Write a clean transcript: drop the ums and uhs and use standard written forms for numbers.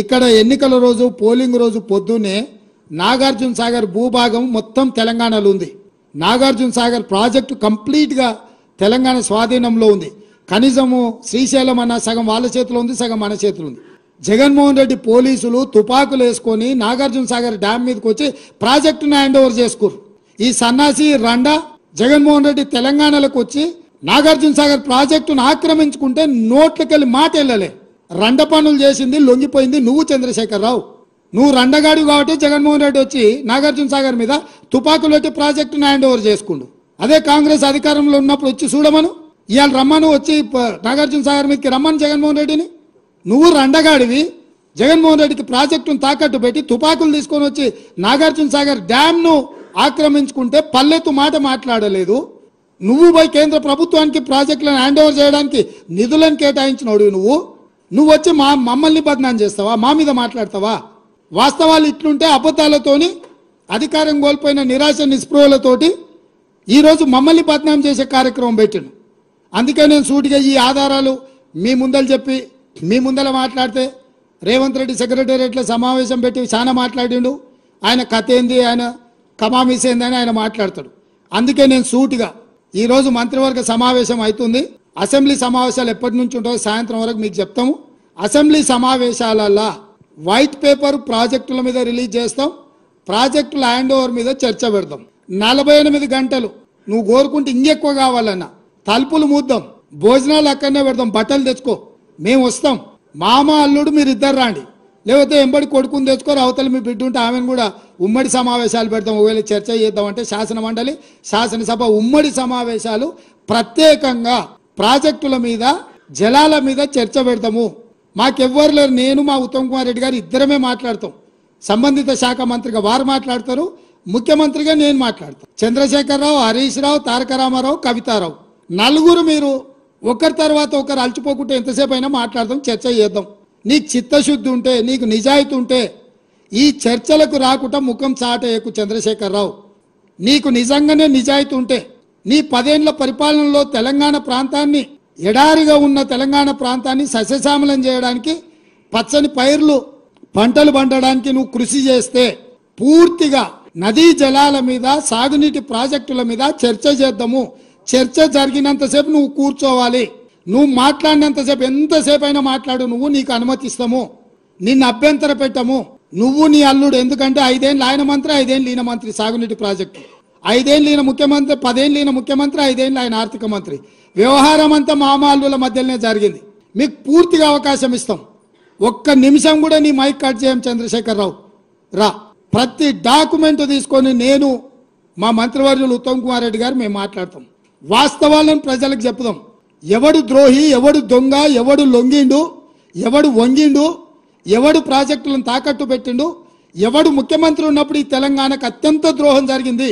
ఇక్కడ ఎన్నికల రోజు పోలింగ్ రోజు పొద్దున్నే నాగార్జున సాగర్ భూభాగం మొత్తం తెలంగాణలో ఉంది. నాగార్జున సాగర్ ప్రాజెక్టు కంప్లీట్గా తెలంగాణ స్వాధీనంలో ఉంది. కనీసము శ్రీశైలం అన్న సగం వాళ్ళ చేతిలో ఉంది, సగం మన చేతిలో ఉంది. జగన్మోహన్ రెడ్డి పోలీసులు తుపాకులు వేసుకొని నాగార్జున సాగర్ డ్యామ్ మీదకి వచ్చి ప్రాజెక్టును హ్యాండ్ ఓవర్ చేసుకోరు. ఈ సన్నాసి రండా జగన్మోహన్ రెడ్డి తెలంగాణలోకి వచ్చి నాగార్జున సాగర్ ప్రాజెక్టును ఆక్రమించుకుంటే నోట్లకెళ్ళి మాట వెళ్ళలే. రండ పనులు చేసింది, లొంగిపోయింది నువ్వు చంద్రశేఖరరావు. నువ్వు రండగాడు కాబట్టి జగన్మోహన్ రెడ్డి వచ్చి నాగార్జున సాగర్ మీద తుపాకులు పెట్టి ప్రాజెక్టును హ్యాండ్ ఓవర్ చేసుకుండు. అదే కాంగ్రెస్ అధికారంలో ఉన్నప్పుడు వచ్చి చూడమను, ఇవాళ రమ్మను, వచ్చి నాగార్జున సాగర్ మీదకి రమ్మను జగన్మోహన్ రెడ్డిని. నువ్వు రండగాడివి, జగన్మోహన్ రెడ్డికి ప్రాజెక్టును తాకట్టు పెట్టి తుపాకులు తీసుకొని వచ్చి నాగార్జున సాగర్ డ్యామ్ను ఆక్రమించుకుంటే పల్లెత్తు మాట మాట్లాడలేదు. నువ్వు పోయి కేంద్ర ప్రభుత్వానికి ప్రాజెక్టులను హ్యాండ్ ఓవర్ చేయడానికి నిధులను కేటాయించినోడు. నువ్వు వచ్చి మమ్మల్ని బదనాం చేస్తావా, మా మీద మాట్లాడతావా? వాస్తవాలు ఇట్లుంటే అబద్ధాలతోని అధికారం కోల్పోయిన నిరాశ నిస్పృహలతోటి ఈరోజు మమ్మల్ని బదనాం చేసే కార్యక్రమం పెట్టాను. అందుకే నేను సూటిగా ఈ ఆధారాలు మీ ముందలు చెప్పి మీ ముందర మాట్లాడితే రేవంత్ రెడ్డి సెక్రటేరియట్లో సమావేశం పెట్టి చాలా మాట్లాడిండు. ఆయన కథ ఏంది, ఆయన కమామిస్ ఏంది అని ఆయన మాట్లాడతాడు. అందుకే నేను సూటిగా ఈరోజు మంత్రివర్గ సమావేశం అవుతుంది. అసెంబ్లీ సమావేశాలు ఎప్పటి నుంచి ఉంటాయో సాయంత్రం వరకు మీకు చెప్తాము. అసెంబ్లీ సమావేశాలలో వైట్ పేపర్ ప్రాజెక్టుల మీద రిలీజ్ చేస్తాం, ప్రాజెక్టుల హ్యాండ్ ఓవర్ మీద చర్చ పెడతాం. 48 గంటలు నువ్వు కోరుకుంటే ఇంకెక్కువ కావాలన్నా తలుపులు మూద్దాం, భోజనాలు అక్కడనే పెడతాం, బట్టలు తెచ్చుకో, మేము వస్తాం. మామ అల్లుడు మీరు ఇద్దరు రాండి, లేకపోతే ఎంబడి కొడుకుని తెచ్చుకోరు, అవతల మీ బిడ్డ ఉంటే ఆమెను కూడా ఉమ్మడి సమావేశాలు పెడతాం. ఒకవేళ చర్చ చేద్దామంటే శాసన మండలి శాసనసభ ఉమ్మడి సమావేశాలు ప్రత్యేకంగా ప్రాజెక్టుల మీద జలాల మీద చర్చ పెడతాము. మాకెవ్వరు లేరు, నేను మా ఉత్తమ్ కుమార్ రెడ్డి గారు ఇద్దరమే మాట్లాడతాం. సంబంధిత శాఖ మంత్రిగా వారు మాట్లాడతారు, ముఖ్యమంత్రిగా నేను మాట్లాడతాను. చంద్రశేఖరరావు, హరీష్ రావు, తారక రామారావు, కవితారావు నలుగురు మీరు ఒకరి తర్వాత ఒకరు అలచిపోకుంటే ఎంతసేపు అయినా మాట్లాడదాం, చర్చ చేద్దాం. నీకు చిత్తశుద్ధి ఉంటే, నీకు నిజాయితీ ఉంటే ఈ చర్చలకు రాకుండా ముఖం చాటేయకు చంద్రశేఖరరావు. నీకు నిజంగానే నిజాయితీ ఉంటే నీ 10 ఏళ్ల పరిపాలనలో తెలంగాణ ప్రాంతాన్ని, ఎడారిగా ఉన్న తెలంగాణ ప్రాంతాన్ని సస్యశ్యామలం చేయడానికి, పచ్చని పైర్లు పంటలు పండడానికి నువ్వు కృషి చేస్తే పూర్తిగా నదీ జలాల మీద, సాగునీటి ప్రాజెక్టుల మీద చర్చ చేద్దాము. చర్చ జరిగినంతసేపు నువ్వు కూర్చోవాలి. నువ్వు మాట్లాడినంతసేపు ఎంతసేపు అయినా మాట్లాడు, నువ్వు నీకు అనుమతిస్తాము, నిన్ను అభ్యంతర పెట్టము. నువ్వు నీ అల్లుడు, ఎందుకంటే 5 ఏళ్ళు ఆయన మంత్రి, 5 ఏళ్ళు ఈయన మంత్రి సాగునీటి ప్రాజెక్టు, 5 ఏళ్ళు ఈయన ముఖ్యమంత్రి, 10 ఏళ్ళు ఈయన ముఖ్యమంత్రి, 5 ఏళ్ళు ఆయన ఆర్థిక మంత్రి. వ్యవహారం అంతా మామ అల్లుల మధ్యలోనే జరిగింది. మీకు పూర్తిగా అవకాశం ఇస్తాం. ఒక్క నిమిషం కూడా నీ మైక్ కట్ చేయం చంద్రశేఖరరావు. రా, ప్రతి డాక్యుమెంట్ తీసుకొని నేను మా మంత్రివర్యులు ఉత్తమ్ కుమార్ రెడ్డి గారు మేము మాట్లాడతాం. వాస్తవాలను ప్రజలకు చెప్పుదాం. ఎవడు ద్రోహి, ఎవడు దొంగ, ఎవడు లొంగిండు, ఎవడు వంగిండు, ఎవడు ప్రాజెక్టులను తాకట్టు పెట్టిండు, ఎవడు ముఖ్యమంత్రి ఉన్నప్పుడు ఈ తెలంగాణకు అత్యంత ద్రోహం జరిగింది